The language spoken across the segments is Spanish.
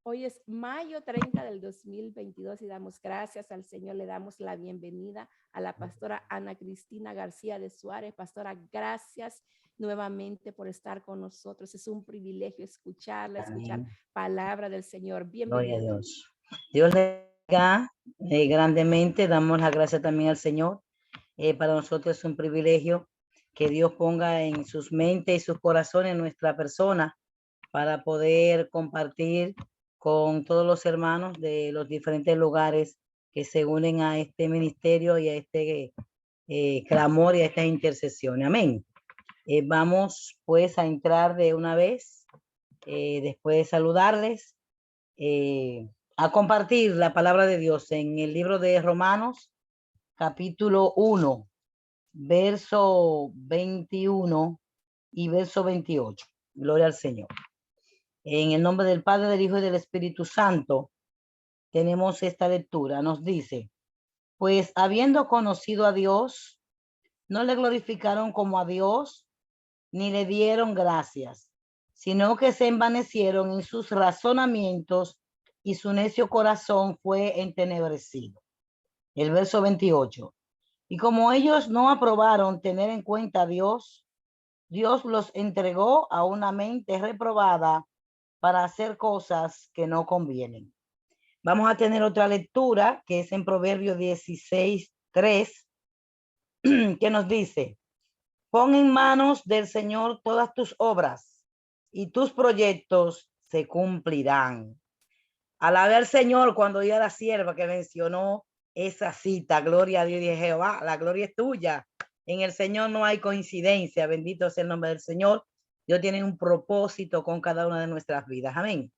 Hoy es mayo 30 del 2022 y damos gracias al Señor. Le damos la bienvenida a la pastora Ana Cristina García de Suárez. Pastora, gracias nuevamente por estar con nosotros. Es un privilegio escucharla, escuchar Amén. palabra del Señor. Gloria a Bienvenida. Dios. Dios le bendiga grandemente. Damos las gracias también al Señor. Para nosotros es un privilegio que Dios ponga en sus mentes y sus corazones nuestra persona para poder compartir con todos los hermanos de los diferentes lugares que se unen a este ministerio y a este clamor y a estas intercesiones. Amén. Vamos pues a entrar de una vez, después de saludarles, a compartir la palabra de Dios en el libro de Romanos, capítulo 1, verso 21 y verso 28. Gloria al Señor. En el nombre del Padre, del Hijo y del Espíritu Santo, tenemos esta lectura. Nos dice, pues habiendo conocido a Dios, no le glorificaron como a Dios, ni le dieron gracias, sino que se envanecieron en sus razonamientos y su necio corazón fue entenebrecido. El verso 28. Y como ellos no aprobaron tener en cuenta a Dios, Dios los entregó a una mente reprobada para hacer cosas que no convienen. Vamos a tener otra lectura que es en Proverbios 16:3, que nos dice, pon en manos del Señor todas tus obras y tus proyectos se cumplirán. Alabé al Señor cuando oí a la sierva que mencionó esa cita. Gloria a Dios y a Jehová. La gloria es tuya. En el Señor no hay coincidencia. Bendito sea el nombre del Señor. Dios tiene un propósito con cada una de nuestras vidas. Amén.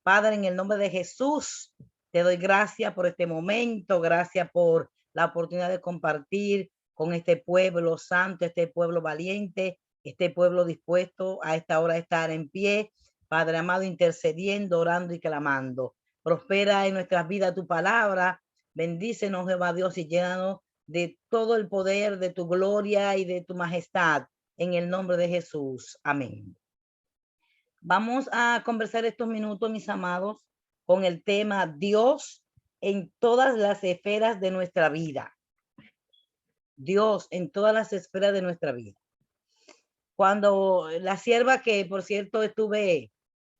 Padre, en el nombre de Jesús, te doy gracias por este momento. Gracias por la oportunidad de compartir con este pueblo santo, este pueblo valiente, este pueblo dispuesto a esta hora a estar en pie. Padre amado, intercediendo, orando y clamando. Prospera en nuestras vidas tu palabra. Bendícenos, Jehová Dios, y llénanos de todo el poder de tu gloria y de tu majestad. En el nombre de Jesús. Amén. Vamos a conversar estos minutos, mis amados, con el tema Dios en todas las esferas de nuestra vida. Dios en todas las esferas de nuestra vida. Cuando la sierva que, por cierto,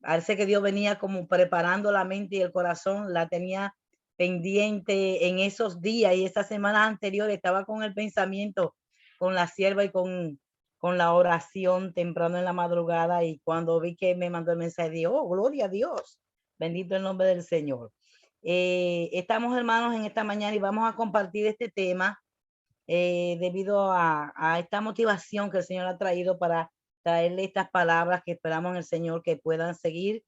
parece que Dios venía como preparando la mente y el corazón, la tenía pendiente en esos días y esta semana anterior estaba con el pensamiento, con la sierva y con la oración temprano en la madrugada, y cuando vi que me mandó el mensaje, dije, oh, gloria a Dios, bendito el nombre del Señor. Estamos, hermanos, en esta mañana y vamos a compartir este tema debido a esta motivación que el Señor ha traído para traerle estas palabras que esperamos en el Señor que puedan seguir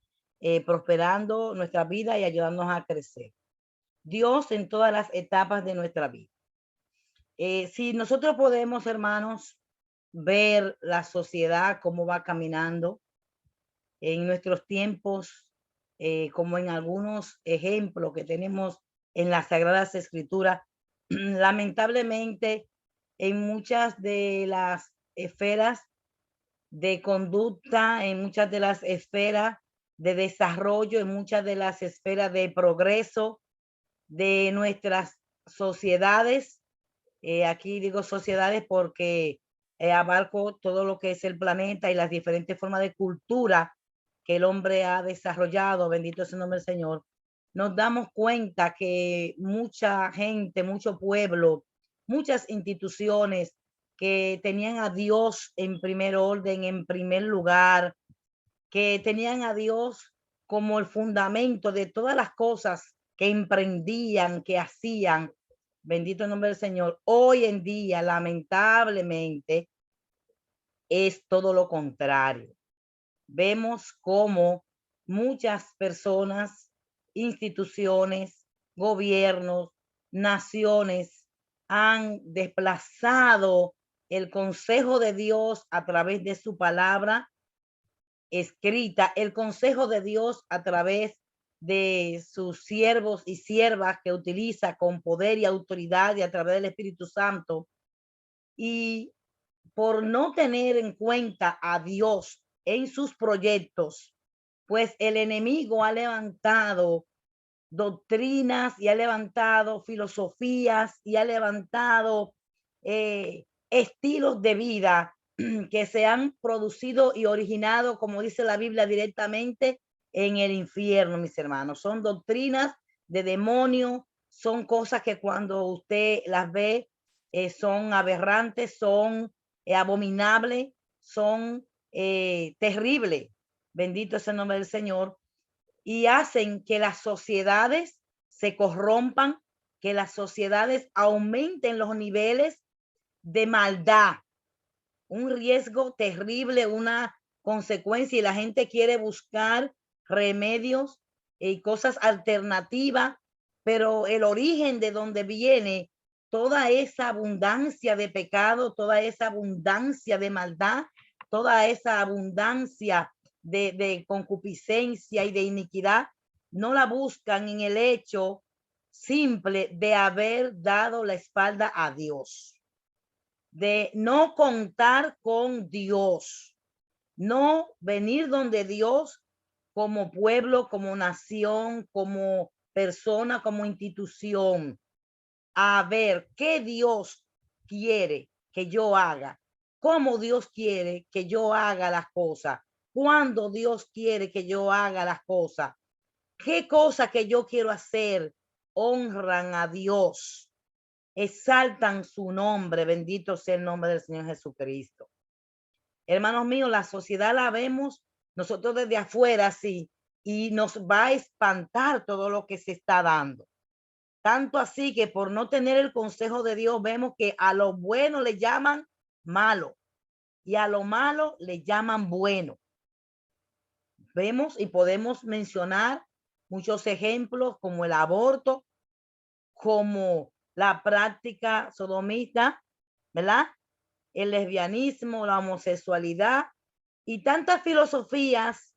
prosperando nuestra vida y ayudarnos a crecer. Dios en todas las etapas de nuestra vida. Si nosotros podemos, hermanos, ver la sociedad, cómo va caminando en nuestros tiempos, como en algunos ejemplos que tenemos en las Sagradas Escrituras, lamentablemente en muchas de las esferas de conducta, en muchas de las esferas de desarrollo, en muchas de las esferas de progreso de nuestras sociedades. Aquí digo sociedades porque abarco todo lo que es el planeta y las diferentes formas de cultura que el hombre ha desarrollado. Bendito sea el nombre del Señor. Nos damos cuenta que mucha gente, mucho pueblo, muchas instituciones que tenían a Dios en primer orden, en primer lugar, que tenían a Dios como el fundamento de todas las cosas que emprendían, que hacían. Bendito el nombre del Señor. Hoy en día, lamentablemente, es todo lo contrario. Vemos cómo muchas personas, instituciones, gobiernos, naciones han desplazado el consejo de Dios a través de su palabra escrita, el consejo de Dios a través de sus siervos y siervas que utiliza con poder y autoridad y a través del Espíritu Santo. Y por no tener en cuenta a Dios en sus proyectos, pues el enemigo ha levantado doctrinas y ha levantado filosofías y ha levantado estilos de vida que se han producido y originado, como dice la Biblia, directamente en el infierno, mis hermanos. Son doctrinas de demonio, son cosas que cuando usted las ve son aberrantes, son abominables, son terribles. Bendito es el nombre del Señor. Y hacen que las sociedades se corrompan, que las sociedades aumenten los niveles de maldad. Un riesgo terrible, una consecuencia, y la gente quiere buscar remedios y cosas alternativas, pero el origen de donde viene toda esa abundancia de pecado, toda esa abundancia de maldad, toda esa abundancia de concupiscencia y de iniquidad, no la buscan en el hecho simple de haber dado la espalda a Dios, de no contar con Dios, no venir donde Dios como pueblo, como nación, como persona, como institución, a ver qué Dios quiere que yo haga, cómo Dios quiere que yo haga las cosas, cuándo Dios quiere que yo haga las cosas, qué cosa que yo quiero hacer honran a Dios, exaltan su nombre, bendito sea el nombre del Señor Jesucristo. Hermanos míos, la sociedad la vemos nosotros desde afuera, sí, y nos va a espantar todo lo que se está dando. Tanto así que por no tener el consejo de Dios, vemos que a lo bueno le llaman malo y a lo malo le llaman bueno. Vemos y podemos mencionar muchos ejemplos como el aborto, como la práctica sodomita, ¿verdad? El lesbianismo, la homosexualidad y tantas filosofías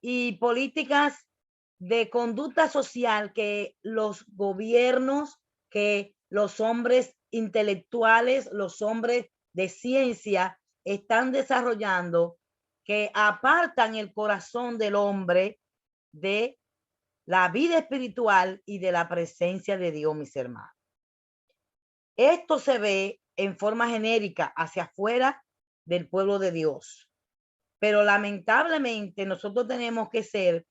y políticas de conducta social que los gobiernos, que los hombres intelectuales, los hombres de ciencia están desarrollando, que apartan el corazón del hombre de la vida espiritual y de la presencia de Dios, mis hermanos. Esto se ve en forma genérica hacia afuera del pueblo de Dios. Pero lamentablemente nosotros tenemos que ser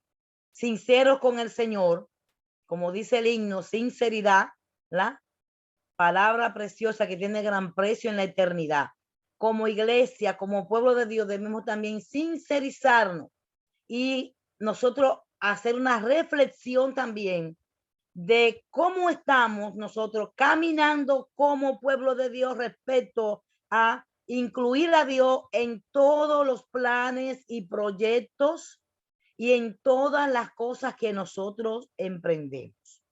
sinceros con el Señor, como dice el himno, sinceridad, la palabra preciosa que tiene gran precio en la eternidad. Como iglesia, como pueblo de Dios, debemos también sincerizarnos y nosotros hacer una reflexión también de cómo estamos nosotros caminando como pueblo de Dios respecto a incluir a Dios en todos los planes y proyectos y en todas las cosas que nosotros emprendemos.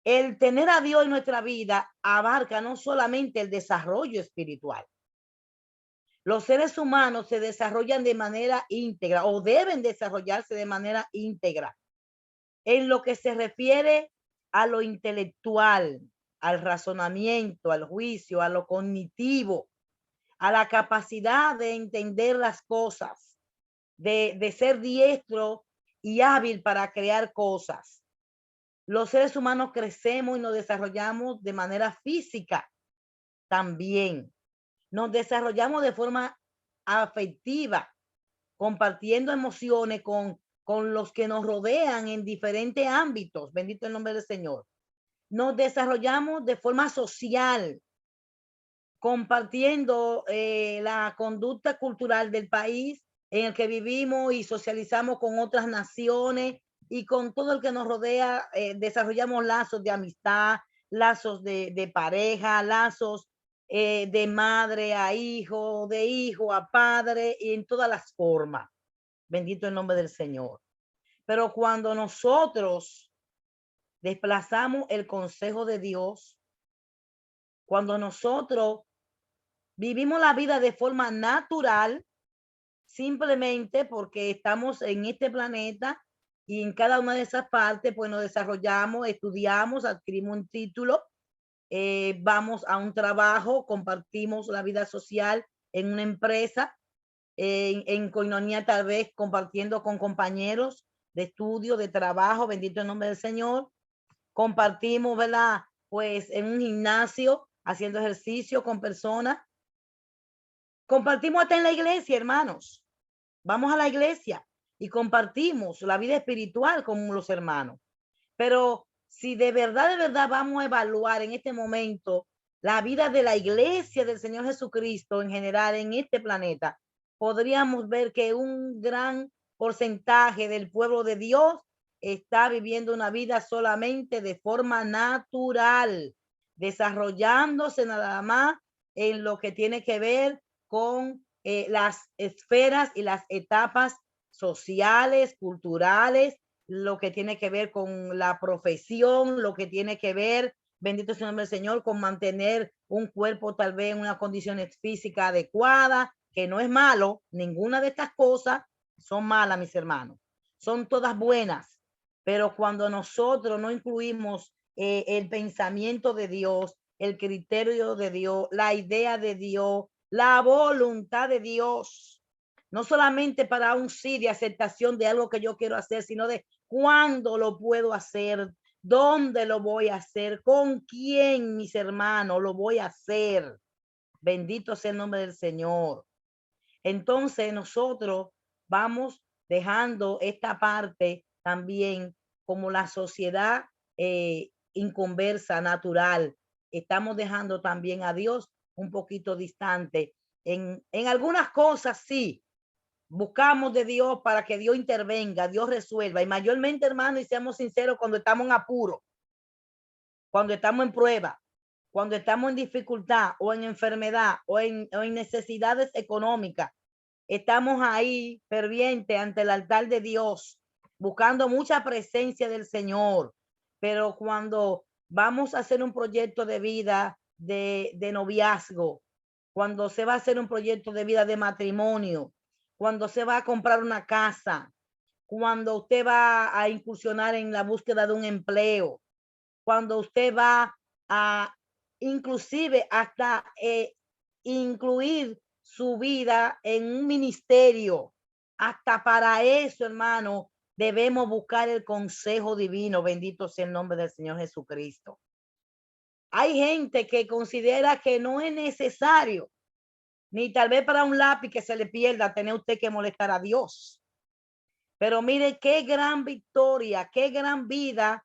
El tener a Dios en nuestra vida abarca no solamente el desarrollo espiritual. Los seres humanos se desarrollan de manera íntegra o deben desarrollarse de manera íntegra en lo que se refiere a lo intelectual, al razonamiento, al juicio, a lo cognitivo, a la capacidad de entender las cosas, de ser diestro y hábil para crear cosas. Los seres humanos crecemos y nos desarrollamos de manera física también. Nos desarrollamos de forma afectiva, compartiendo emociones con los que nos rodean en diferentes ámbitos. Bendito el nombre del Señor. Nos desarrollamos de forma social, compartiendo la conducta cultural del país en el que vivimos y socializamos con otras naciones y con todo el que nos rodea. Desarrollamos lazos de amistad, lazos de pareja, lazos de madre a hijo, de hijo a padre y en todas las formas. Bendito el nombre del Señor. Pero cuando nosotros desplazamos el consejo de Dios, cuando nosotros vivimos la vida de forma natural, simplemente porque estamos en este planeta y en cada una de esas partes, pues nos desarrollamos, estudiamos, adquirimos un título, vamos a un trabajo, compartimos la vida social en una empresa en coinonía, tal vez compartiendo con compañeros de estudio, de trabajo, bendito el nombre del Señor. Compartimos, ¿verdad? Pues en un gimnasio, haciendo ejercicio con personas. Compartimos hasta en la iglesia, hermanos. Vamos a la iglesia y compartimos la vida espiritual con los hermanos. Pero si de verdad vamos a evaluar en este momento la vida de la iglesia del Señor Jesucristo en general en este planeta, podríamos ver que un gran porcentaje del pueblo de Dios está viviendo una vida solamente de forma natural, desarrollándose nada más en lo que tiene que ver con las esferas y las etapas sociales, culturales, lo que tiene que ver con la profesión, lo que tiene que ver, bendito sea el nombre del Señor, con mantener un cuerpo tal vez en una condición física adecuada, que no es malo. Ninguna de estas cosas son malas, mis hermanos. Son todas buenas. Pero cuando nosotros no incluimos el pensamiento de Dios, el criterio de Dios, la idea de Dios, la voluntad de Dios, no solamente para un sí de aceptación de algo que yo quiero hacer, sino de cuándo lo puedo hacer, dónde lo voy a hacer, con quién, mis hermanos, lo voy a hacer. Bendito sea el nombre del Señor. Entonces nosotros vamos dejando esta parte también como la sociedad inconversa, natural. Estamos dejando también a Dios un poquito distante. En algunas cosas sí, buscamos de Dios para que Dios intervenga, Dios resuelva. Y mayormente, hermano, y seamos sinceros, cuando estamos en apuro, cuando estamos en prueba, cuando estamos en dificultad o en enfermedad o en necesidades económicas, estamos ahí fervientes ante el altar de Dios, buscando mucha presencia del Señor. Pero cuando vamos a hacer un proyecto de vida de noviazgo, cuando se va a hacer un proyecto de vida de matrimonio, cuando se va a comprar una casa, cuando usted va a incursionar en la búsqueda de un empleo, cuando usted va a inclusive hasta incluir su vida en un ministerio, hasta para eso, hermano, debemos buscar el consejo divino. Bendito sea el nombre del Señor Jesucristo. Hay gente que considera que no es necesario, ni tal vez para un lápiz que se le pierda, tener usted que molestar a Dios. Pero mire qué gran victoria, qué gran vida,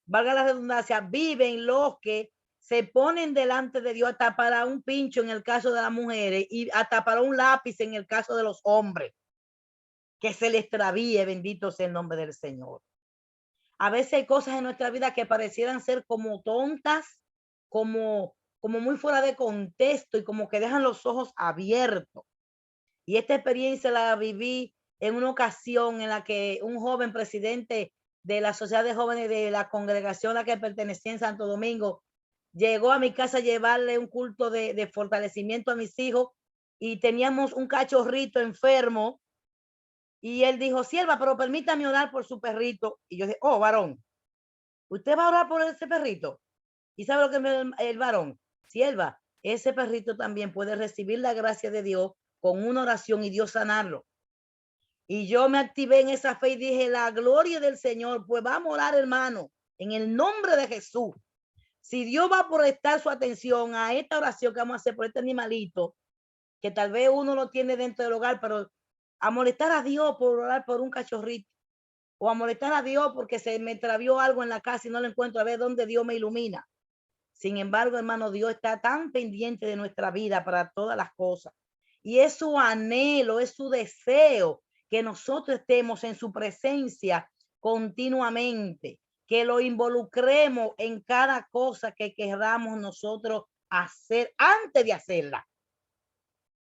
valga la redundancia, viven los que se ponen delante de Dios hasta para un pincho en el caso de las mujeres y hasta para un lápiz en el caso de los hombres. Que se les extravíe, bendito sea el nombre del Señor. A veces hay cosas en nuestra vida que parecieran ser como tontas, como muy fuera de contexto y como que dejan los ojos abiertos. Y esta experiencia la viví en una ocasión en la que un joven presidente de la Sociedad de Jóvenes de la congregación a la que pertenecía en Santo Domingo llegó a mi casa a llevarle un culto de fortalecimiento a mis hijos y teníamos un cachorrito enfermo y él dijo, sierva, pero permítame orar por su perrito. Y yo dije, oh, varón, ¿usted va a orar por ese perrito? ¿Y sabe lo que me el varón? Sierva, ese perrito también puede recibir la gracia de Dios con una oración y Dios sanarlo. Y yo me activé en esa fe y dije, la gloria del Señor, pues vamos a orar, hermano, en el nombre de Jesús. Si Dios va a prestar su atención a esta oración que vamos a hacer por este animalito, que tal vez uno lo tiene dentro del hogar, pero a molestar a Dios por orar por un cachorrito, o a molestar a Dios porque se me travió algo en la casa y no lo encuentro, a ver dónde Dios me ilumina. Sin embargo, hermano, Dios está tan pendiente de nuestra vida para todas las cosas. Y es su anhelo, es su deseo que nosotros estemos en su presencia continuamente, que lo involucremos en cada cosa que queramos nosotros hacer antes de hacerla.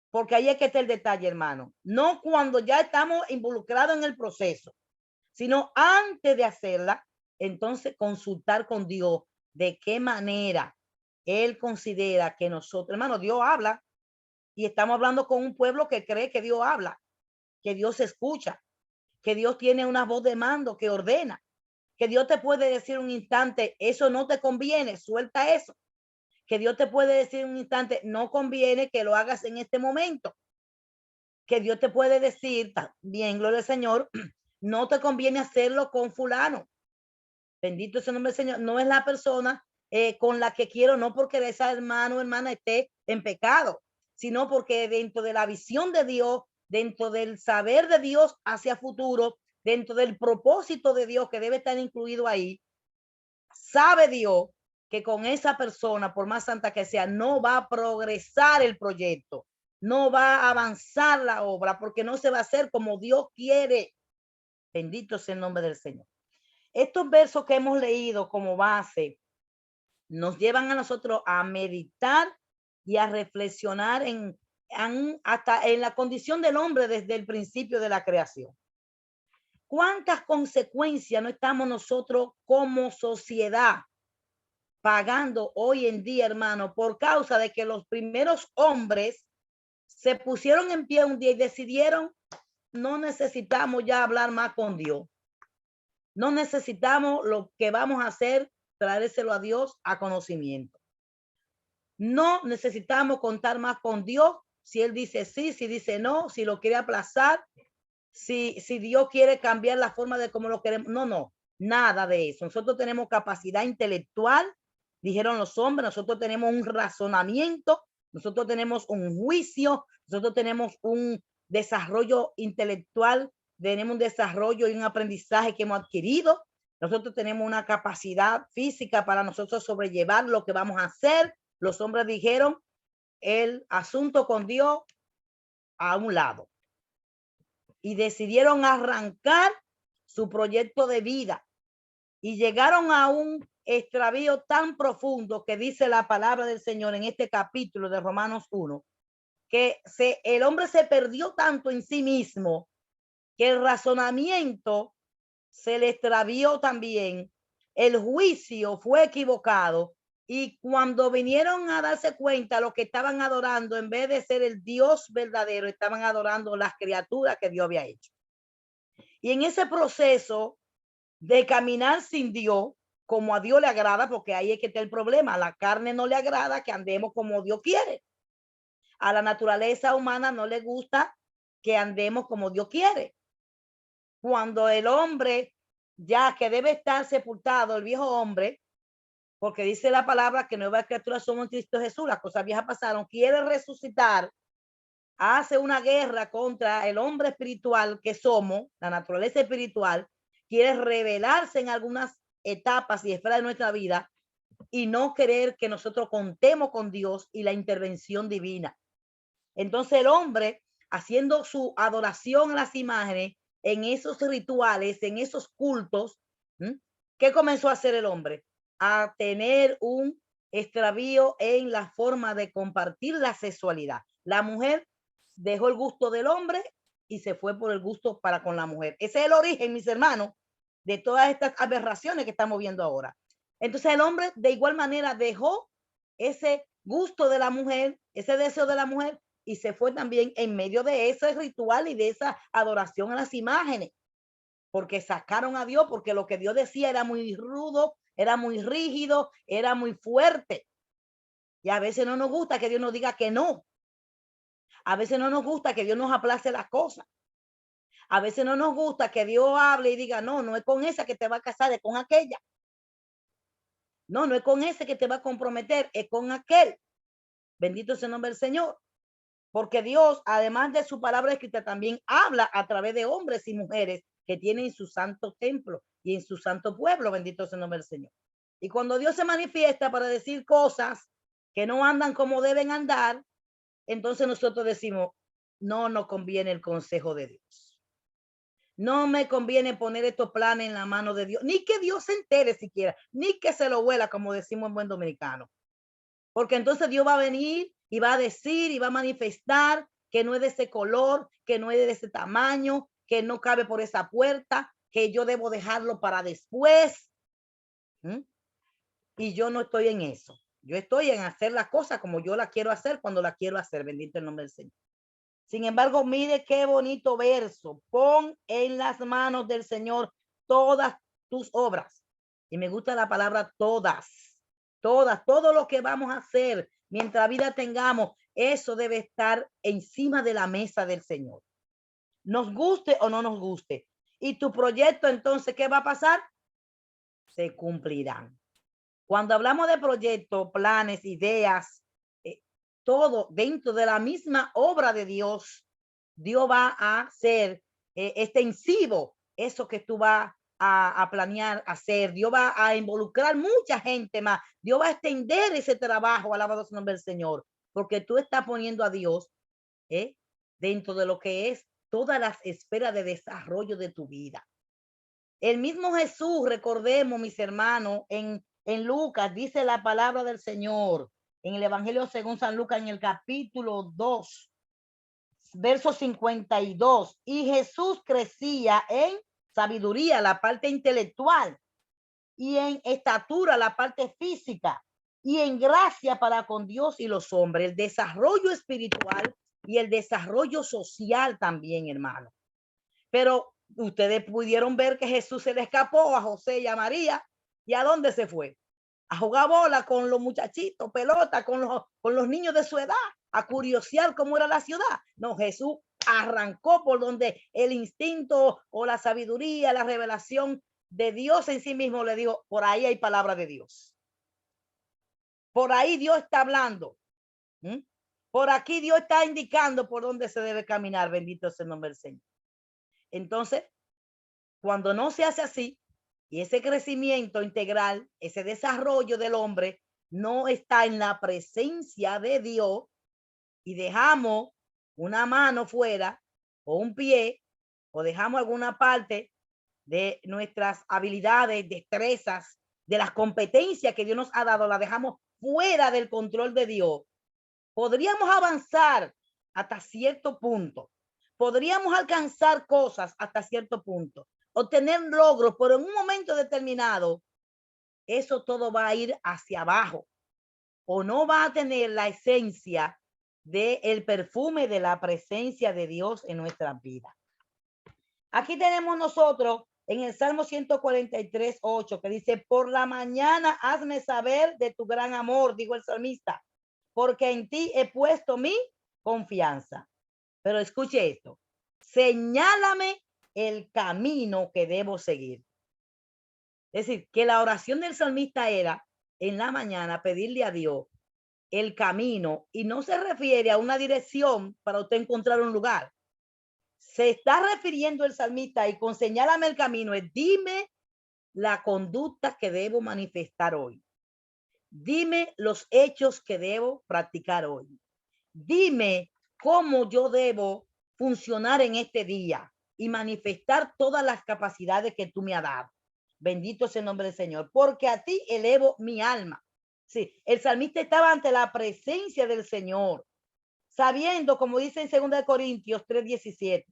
Porque ahí es que está el detalle, hermano. No cuando ya estamos involucrados en el proceso, sino antes de hacerla, entonces consultar con Dios de qué manera Él considera que nosotros, hermano, Dios habla y estamos hablando con un pueblo que cree que Dios habla, que Dios escucha, que Dios tiene una voz de mando que ordena, que Dios te puede decir un instante, eso no te conviene, suelta eso, que Dios te puede decir un instante, no conviene que lo hagas en este momento. que Dios te puede decir también, gloria al Señor, no te conviene hacerlo con fulano. Bendito sea el nombre del Señor. No es la persona con la que quiero, no porque esa hermano o hermana esté en pecado, sino porque dentro de la visión de Dios, dentro del saber de Dios hacia futuro, dentro del propósito de Dios que debe estar incluido ahí, sabe Dios que con esa persona, por más santa que sea, no va a progresar el proyecto, no va a avanzar la obra, porque no se va a hacer como Dios quiere. Bendito sea el nombre del Señor. Estos versos que hemos leído como base nos llevan a nosotros a meditar y a reflexionar hasta en la condición del hombre desde el principio de la creación. ¿Cuántas consecuencias no estamos nosotros como sociedad pagando hoy en día, hermano, por causa de que los primeros hombres se pusieron en pie un día y decidieron, no necesitamos ya hablar más con Dios. No necesitamos, lo que vamos a hacer, traérselo a Dios a conocimiento. No necesitamos contar más con Dios. Si Él dice sí, si dice no, si lo quiere aplazar, si Dios quiere cambiar la forma de cómo lo queremos. No, nada de eso. Nosotros tenemos capacidad intelectual, dijeron los hombres, nosotros tenemos un razonamiento, nosotros tenemos un juicio, nosotros tenemos un desarrollo intelectual, tenemos un desarrollo y un aprendizaje que hemos adquirido. Nosotros tenemos una capacidad física para nosotros sobrellevar lo que vamos a hacer. Los hombres dijeron el asunto con Dios a un lado y decidieron arrancar su proyecto de vida y llegaron a un extravío tan profundo que dice la palabra del Señor en este capítulo de Romanos 1, que el hombre se perdió tanto en sí mismo que el razonamiento se le extravió también, el juicio fue equivocado y cuando vinieron a darse cuenta lo que estaban adorando, en vez de ser el Dios verdadero, estaban adorando las criaturas que Dios había hecho. Y en ese proceso de caminar sin Dios, como a Dios le agrada, porque ahí es que está el problema, a la carne no le agrada que andemos como Dios quiere. A la naturaleza humana no le gusta que andemos como Dios quiere. Cuando el hombre, ya que debe estar sepultado, el viejo hombre, porque dice la palabra que nuevas criaturas somos en Cristo Jesús, las cosas viejas pasaron, quiere resucitar, hace una guerra contra el hombre espiritual que somos, la naturaleza espiritual, quiere revelarse en algunas etapas y esferas de nuestra vida y no querer que nosotros contemos con Dios y la intervención divina. Entonces el hombre, haciendo su adoración a las imágenes, en esos rituales, en esos cultos, ¿qué comenzó a hacer el hombre? A tener un extravío en la forma de compartir la sexualidad. La mujer dejó el gusto del hombre y se fue por el gusto para con la mujer. Ese es el origen, mis hermanos, de todas estas aberraciones que estamos viendo ahora. Entonces el hombre de igual manera dejó ese gusto de la mujer, ese deseo de la mujer, y se fue también en medio de ese ritual y de esa adoración a las imágenes, porque sacaron a Dios, porque lo que Dios decía era muy rudo, era muy rígido, era muy fuerte. Y a veces no nos gusta que Dios nos diga que no. A veces no nos gusta que Dios nos aplace las cosas. A veces no nos gusta que Dios hable y diga, no, no es con esa que te va a casar, es con aquella. No, no es con ese que te va a comprometer, es con aquel. Bendito sea el nombre del Señor. Porque Dios, además de su palabra escrita, también habla a través de hombres y mujeres que tienen su santo templo y en su santo pueblo. Bendito sea el nombre del Señor. Y cuando Dios se manifiesta para decir cosas que no andan como deben andar, entonces nosotros decimos, no nos conviene el consejo de Dios. No me conviene poner estos planes en la mano de Dios, ni que Dios se entere siquiera, ni que se lo huela, como decimos en buen dominicano. Porque entonces Dios va a venir y va a decir y va a manifestar que no es de ese color, que no es de ese tamaño, que no cabe por esa puerta, que yo debo dejarlo para después. Y yo no estoy en eso. Yo estoy en hacer las cosas como yo la quiero hacer cuando la quiero hacer. Bendito el nombre del Señor. Sin embargo, mire qué bonito verso. Pon en las manos del Señor todas tus obras. Y me gusta la palabra todas. Todas, todo lo que vamos a hacer mientras vida tengamos, eso debe estar encima de la mesa del Señor. Nos guste o no nos guste. Y tu proyecto, entonces, ¿qué va a pasar? Se cumplirán. Cuando hablamos de proyectos, planes, ideas, todo dentro de la misma obra de Dios, Dios va a ser extensivo eso que tú vas a planear hacer. Dios va a involucrar mucha gente más. Dios va a extender ese trabajo, alabado su nombre del Señor, porque tú estás poniendo a Dios dentro de lo que es todas las esferas de desarrollo de tu vida. El mismo Jesús, recordemos, mis hermanos, en Lucas dice la palabra del Señor, en el Evangelio según San Lucas, en el capítulo 2, verso 52. Y Jesús crecía en sabiduría, la parte intelectual, y en estatura, la parte física, y en gracia para con Dios y los hombres, el desarrollo espiritual y el desarrollo social también, hermano. Pero ustedes pudieron ver que Jesús se le escapó a José y a María. ¿Y a dónde se fue? A jugar bola con los muchachitos, pelota, con los niños de su edad, a curiosear cómo era la ciudad. No, Jesús arrancó por donde el instinto o la sabiduría, la revelación de Dios en sí mismo le dijo, por ahí hay palabra de Dios. Por ahí Dios está hablando. Por aquí Dios está indicando por dónde se debe caminar. Bendito sea el nombre del Señor. Entonces, cuando no se hace así, y ese crecimiento integral, ese desarrollo del hombre no está en la presencia de Dios y dejamos una mano fuera o un pie o dejamos alguna parte de nuestras habilidades, destrezas, de las competencias que Dios nos ha dado, la dejamos fuera del control de Dios, podríamos avanzar hasta cierto punto. Podríamos alcanzar cosas hasta cierto punto, obtener logros, pero en un momento determinado, eso todo va a ir hacia abajo o no va a tener la esencia del perfume de la presencia de Dios en nuestra vida. Aquí tenemos nosotros en el Salmo 143:8 que dice, por la mañana hazme saber de tu gran amor, dijo el salmista, porque en ti he puesto mi confianza. Pero escuche esto, señálame el camino que debo seguir. Es decir, que la oración del salmista era en la mañana pedirle a Dios el camino y no se refiere a una dirección para usted encontrar un lugar. Se está refiriendo el salmista y con señálame el camino es dime la conducta que debo manifestar hoy. Dime los hechos que debo practicar hoy. Dime cómo yo debo funcionar en este día y manifestar todas las capacidades que tú me has dado. Bendito sea el nombre del Señor, porque a ti elevo mi alma. Sí, el salmista estaba ante la presencia del Señor, sabiendo, como dice en 2 Corintios 3:17,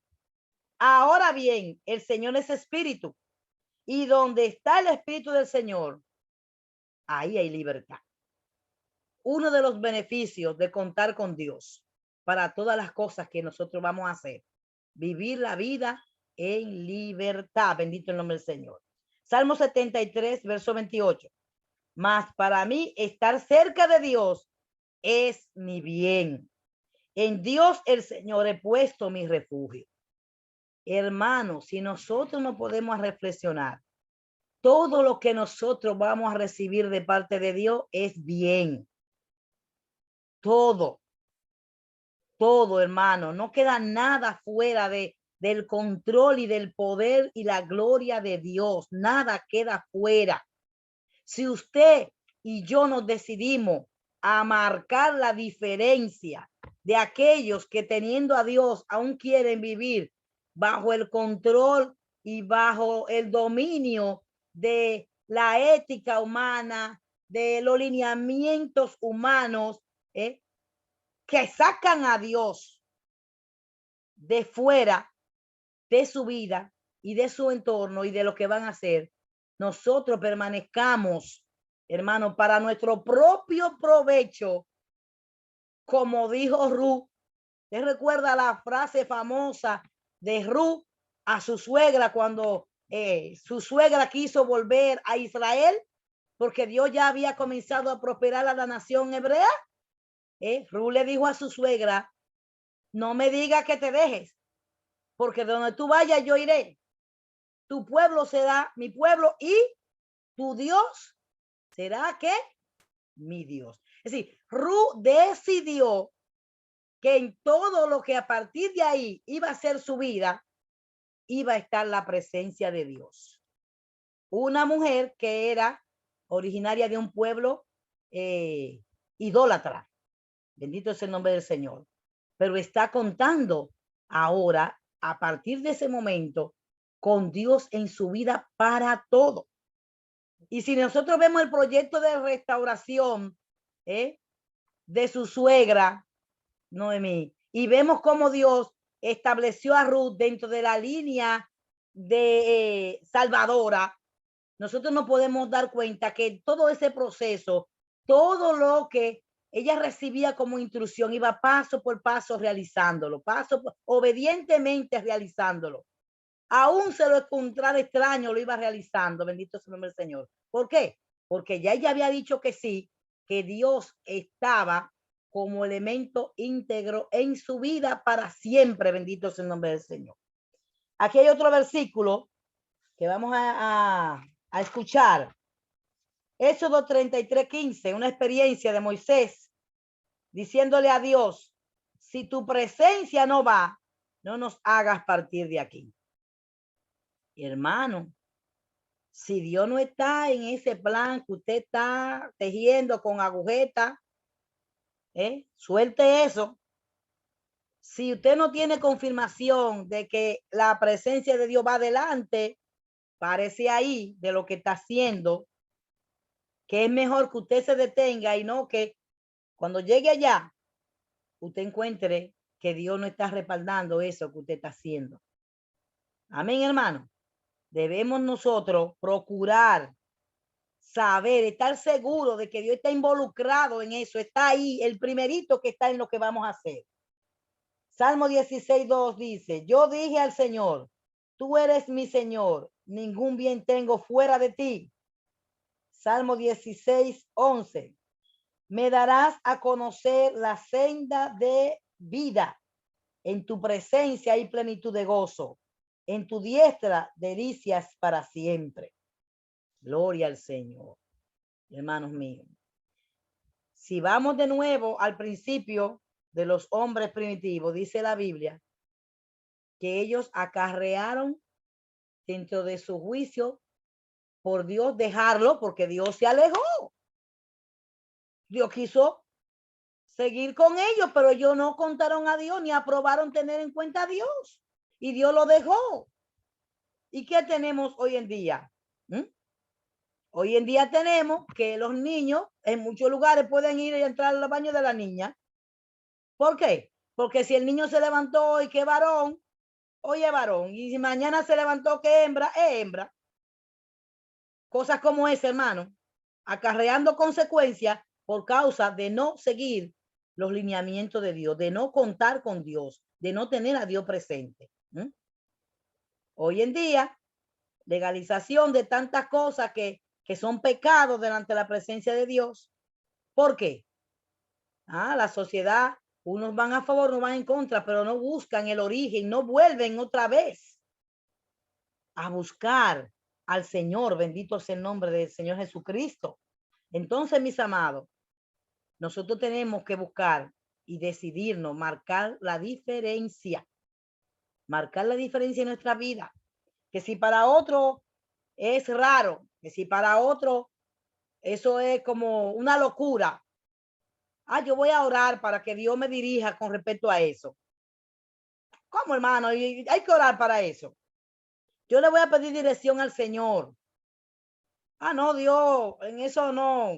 ahora bien, el Señor es espíritu, y donde está el espíritu del Señor, ahí hay libertad. Uno de los beneficios de contar con Dios para todas las cosas que nosotros vamos a hacer, vivir la vida en libertad. Bendito el nombre del Señor. Salmo 73, verso 28. Mas para mí estar cerca de Dios es mi bien. En Dios el Señor he puesto mi refugio. Hermanos, si nosotros no podemos reflexionar, todo lo que nosotros vamos a recibir de parte de Dios es bien. Todo, hermano, no queda nada fuera del control y del poder y la gloria de Dios. Nada queda fuera. Si usted y yo nos decidimos a marcar la diferencia de aquellos que teniendo a Dios aún quieren vivir bajo el control y bajo el dominio de la ética humana, de los lineamientos humanos, que sacan a Dios de fuera de su vida y de su entorno y de lo que van a hacer, nosotros permanezcamos, hermano, para nuestro propio provecho, como dijo Ruth. ¿Usted recuerda la frase famosa de Ruth a su suegra cuando su suegra quiso volver a Israel porque Dios ya había comenzado a prosperar a la nación hebrea? Ruth le dijo a su suegra, no me digas que te dejes, porque donde tú vayas yo iré. Tu pueblo será mi pueblo y tu Dios será ¿qué? Mi Dios. Es decir, Ruth decidió que en todo lo que a partir de ahí iba a ser su vida, iba a estar la presencia de Dios. Una mujer que era originaria de un pueblo idólatra. Bendito es el nombre del Señor. Pero está contando ahora, a partir de ese momento, con Dios en su vida para todo. Y si nosotros vemos el proyecto de restauración de su suegra, Noemí, y vemos cómo Dios estableció a Ruth dentro de la línea de salvadora, nosotros nos podemos dar cuenta que todo ese proceso, todo lo que ella recibía como instrucción, iba paso por paso realizándolo, obedientemente realizándolo. Aún se lo encontrara extraño, lo iba realizando, bendito sea el nombre del Señor. ¿Por qué? Porque ya ella había dicho que sí, que Dios estaba como elemento íntegro en su vida para siempre, bendito sea el nombre del Señor. Aquí hay otro versículo que vamos a escuchar. Éxodo 33:15, una experiencia de Moisés diciéndole a Dios, si tu presencia no va, no nos hagas partir de aquí. Hermano, si Dios no está en ese plan que usted está tejiendo con agujeta, suelte eso. Si usted no tiene confirmación de que la presencia de Dios va adelante, parece ahí de lo que está haciendo, que es mejor que usted se detenga y no que cuando llegue allá, usted encuentre que Dios no está respaldando eso que usted está haciendo. Amén, hermano. Debemos nosotros procurar saber, estar seguro de que Dios está involucrado en eso, está ahí, el primerito que está en lo que vamos a hacer. Salmo 16:2 dice, yo dije al Señor, tú eres mi Señor, ningún bien tengo fuera de ti. Salmo 16:11, me darás a conocer la senda de vida. En tu presencia hay plenitud de gozo. En tu diestra delicias para siempre. Gloria al Señor. Hermanos míos. Si vamos de nuevo al principio de los hombres primitivos, dice la Biblia, que ellos acarrearon dentro de su juicio por Dios dejarlo porque Dios se alejó. Dios quiso seguir con ellos, pero ellos no contaron a Dios ni aprobaron tener en cuenta a Dios. Y Dios lo dejó. ¿Y qué tenemos hoy en día? Hoy en día tenemos que los niños en muchos lugares pueden ir y entrar al baño de la niña. ¿Por qué? Porque si el niño se levantó y que varón, hoy es varón. Y si mañana se levantó que hembra, es hembra. Cosas como esa, hermano, acarreando consecuencias por causa de no seguir los lineamientos de Dios, de no contar con Dios, de no tener a Dios presente. Hoy en día, legalización de tantas cosas que son pecados delante de la presencia de Dios. ¿Por qué? La sociedad, unos van a favor, unos van en contra, pero no buscan el origen, no vuelven otra vez a buscar al Señor. Bendito sea el nombre del Señor Jesucristo. Entonces, mis amados, nosotros tenemos que buscar y decidirnos, marcar la diferencia en nuestra vida. Que si para otro es raro, que si para otro eso es como una locura. Yo voy a orar para que Dios me dirija con respecto a eso. ¿Cómo, hermano? Y hay que orar para eso. Yo le voy a pedir dirección al Señor. No, Dios, en eso no.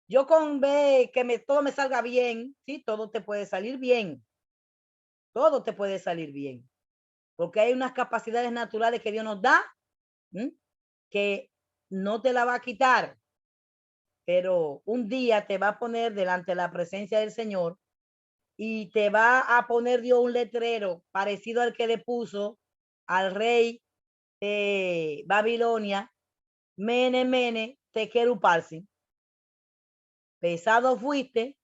Yo con ver que todo me salga bien, sí, todo te puede salir bien. Todo te puede salir bien. Porque hay unas capacidades naturales que Dios nos da, que no te la va a quitar. Pero un día te va a poner delante de la presencia del Señor y te va a poner Dios un letrero parecido al que le puso al rey de Babilonia, Mene, Mene, Tequeru Parsi. Pesado fuiste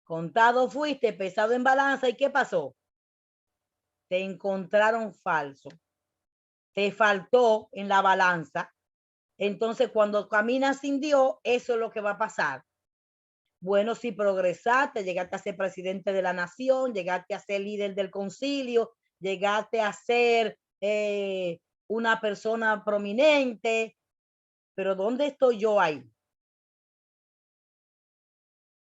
Contado fuiste, pesado en balanza. ¿Y qué pasó? Te encontraron falso. Te faltó en la balanza. Entonces, cuando caminas sin Dios, eso es lo que va a pasar. Bueno, si progresaste, llegaste a ser presidente de la nación, llegaste a ser líder del concilio, llegaste a ser una persona prominente, pero ¿dónde estoy yo ahí?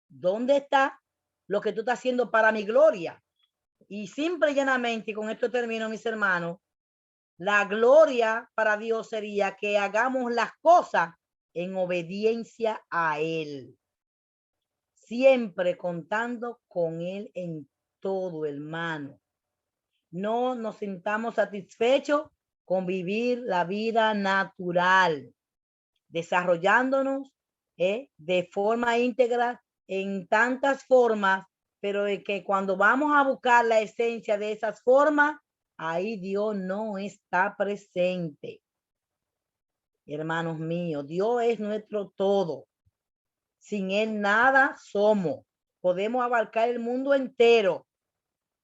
¿Dónde está lo que tú estás haciendo para mi gloria? Y simple y llanamente, y con esto termino, mis hermanos, la gloria para Dios sería que hagamos las cosas en obediencia a Él, siempre contando con Él en todo, hermano. No nos sintamos satisfechos con vivir la vida natural, desarrollándonos de forma íntegra en tantas formas, pero de que cuando vamos a buscar la esencia de esas formas, ahí Dios no está presente. Hermanos míos, Dios es nuestro todo. Sin Él nada somos. Podemos abarcar el mundo entero,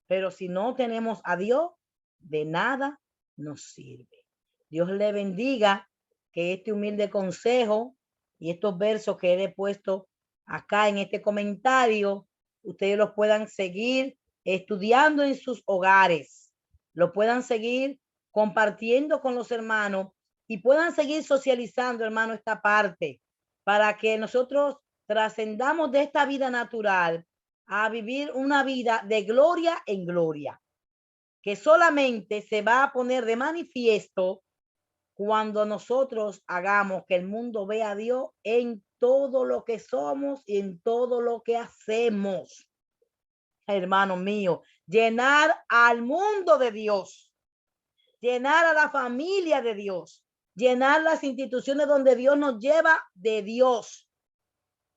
pero si no tenemos a Dios, de nada nos sirve. Dios le bendiga, que este humilde consejo y estos versos que he puesto acá en este comentario, ustedes los puedan seguir estudiando en sus hogares, lo puedan seguir compartiendo con los hermanos y puedan seguir socializando, hermano, esta parte, para que nosotros trascendamos de esta vida natural a vivir una vida de gloria en gloria, que solamente se va a poner de manifiesto cuando nosotros hagamos que el mundo vea a Dios en todo lo que somos y en todo lo que hacemos. Hermano mío, llenar al mundo de Dios, llenar a la familia de Dios, llenar las instituciones donde Dios nos lleva de Dios.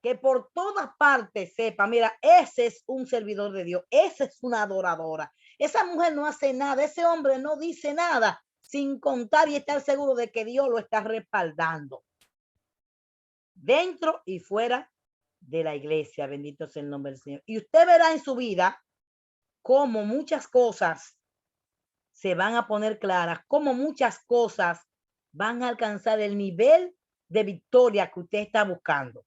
Que por todas partes sepa, mira, ese es un servidor de Dios, esa es una adoradora. Esa mujer no hace nada, ese hombre no dice nada, sin contar y estar seguro de que Dios lo está respaldando. Dentro y fuera de la iglesia, bendito sea el nombre del Señor. Y usted verá en su vida cómo muchas cosas se van a poner claras, cómo muchas cosas van a alcanzar el nivel de victoria que usted está buscando.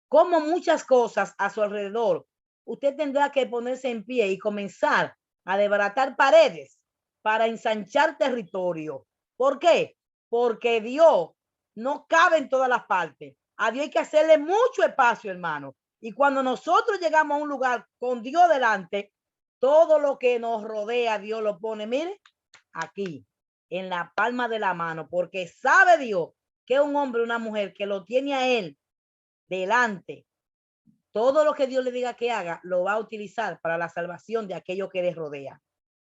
Como muchas cosas a su alrededor, usted tendrá que ponerse en pie y comenzar a desbaratar paredes para ensanchar territorio. ¿Por qué? Porque Dios no cabe en todas las partes. A Dios hay que hacerle mucho espacio, hermano. Y cuando nosotros llegamos a un lugar con Dios delante, todo lo que nos rodea, Dios lo pone, mire, aquí, en la palma de la mano, porque sabe Dios que un hombre, una mujer que lo tiene a Él delante, todo lo que Dios le diga que haga, lo va a utilizar para la salvación de aquellos que les rodea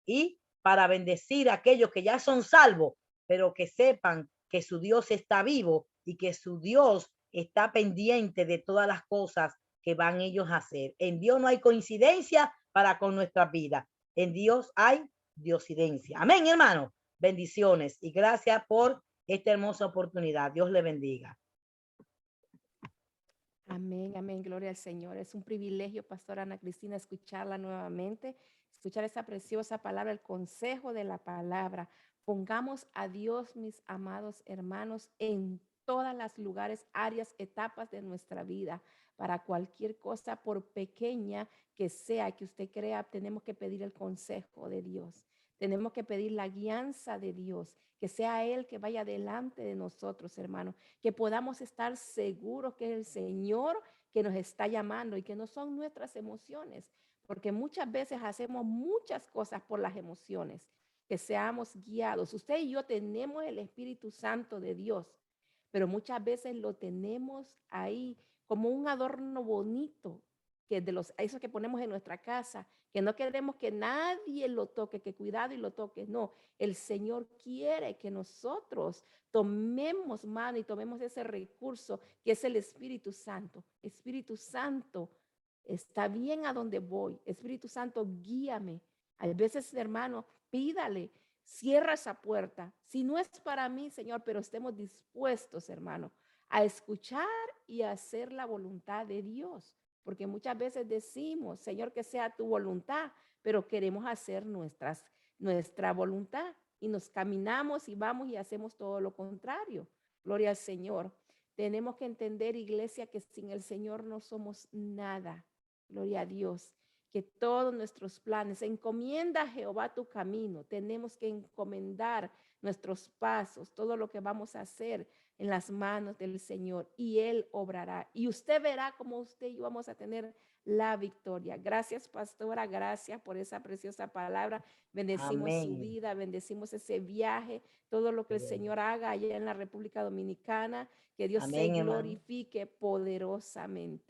y para bendecir a aquellos que ya son salvos, pero que sepan que su Dios está vivo y que su Dios está pendiente de todas las cosas que van ellos a hacer. En Dios no hay coincidencia para con nuestra vida. En Dios hay diosidencia. Amén, hermano. Bendiciones y gracias por esta hermosa oportunidad. Dios le bendiga. Amén, amén, gloria al Señor. Es un privilegio, Pastora Ana Cristina, escucharla nuevamente, escuchar esa preciosa palabra, el consejo de la palabra. Pongamos a Dios, mis amados hermanos, en todas las lugares, áreas, etapas de nuestra vida. Para cualquier cosa, por pequeña que sea que usted crea, tenemos que pedir el consejo de Dios. Tenemos que pedir la guianza de Dios, que sea Él que vaya delante de nosotros, hermanos, que podamos estar seguros que es el Señor que nos está llamando y que no son nuestras emociones, porque muchas veces hacemos muchas cosas por las emociones, que seamos guiados. Usted y yo tenemos el Espíritu Santo de Dios, pero muchas veces lo tenemos ahí como un adorno bonito, que de los esos que ponemos en nuestra casa, que no queremos que nadie lo toque, que cuidado y lo toque. No, el Señor quiere que nosotros tomemos mano y tomemos ese recurso que es el Espíritu Santo. Espíritu Santo, está bien a donde voy. Espíritu Santo, guíame. A veces, hermano, pídale, cierra esa puerta. Si no es para mí, Señor, pero estemos dispuestos, hermano, a escuchar y a hacer la voluntad de Dios. porque muchas veces decimos, Señor, que sea tu voluntad, pero queremos hacer nuestra voluntad y nos caminamos y vamos y hacemos todo lo contrario. Gloria al Señor. Tenemos que entender, iglesia, que sin el Señor no somos nada. Gloria a Dios. Que todos nuestros planes, encomienda a Jehová tu camino. Tenemos que encomendar nuestros pasos, todo lo que vamos a hacer en las manos del Señor y Él obrará. Y usted verá cómo usted y yo vamos a tener la victoria. Gracias, pastora. Gracias por esa preciosa palabra. Bendecimos su Amén. vida, bendecimos ese viaje, todo lo que el Señor haga allá en la República Dominicana. Que Dios se Amén, hermano. glorifique poderosamente.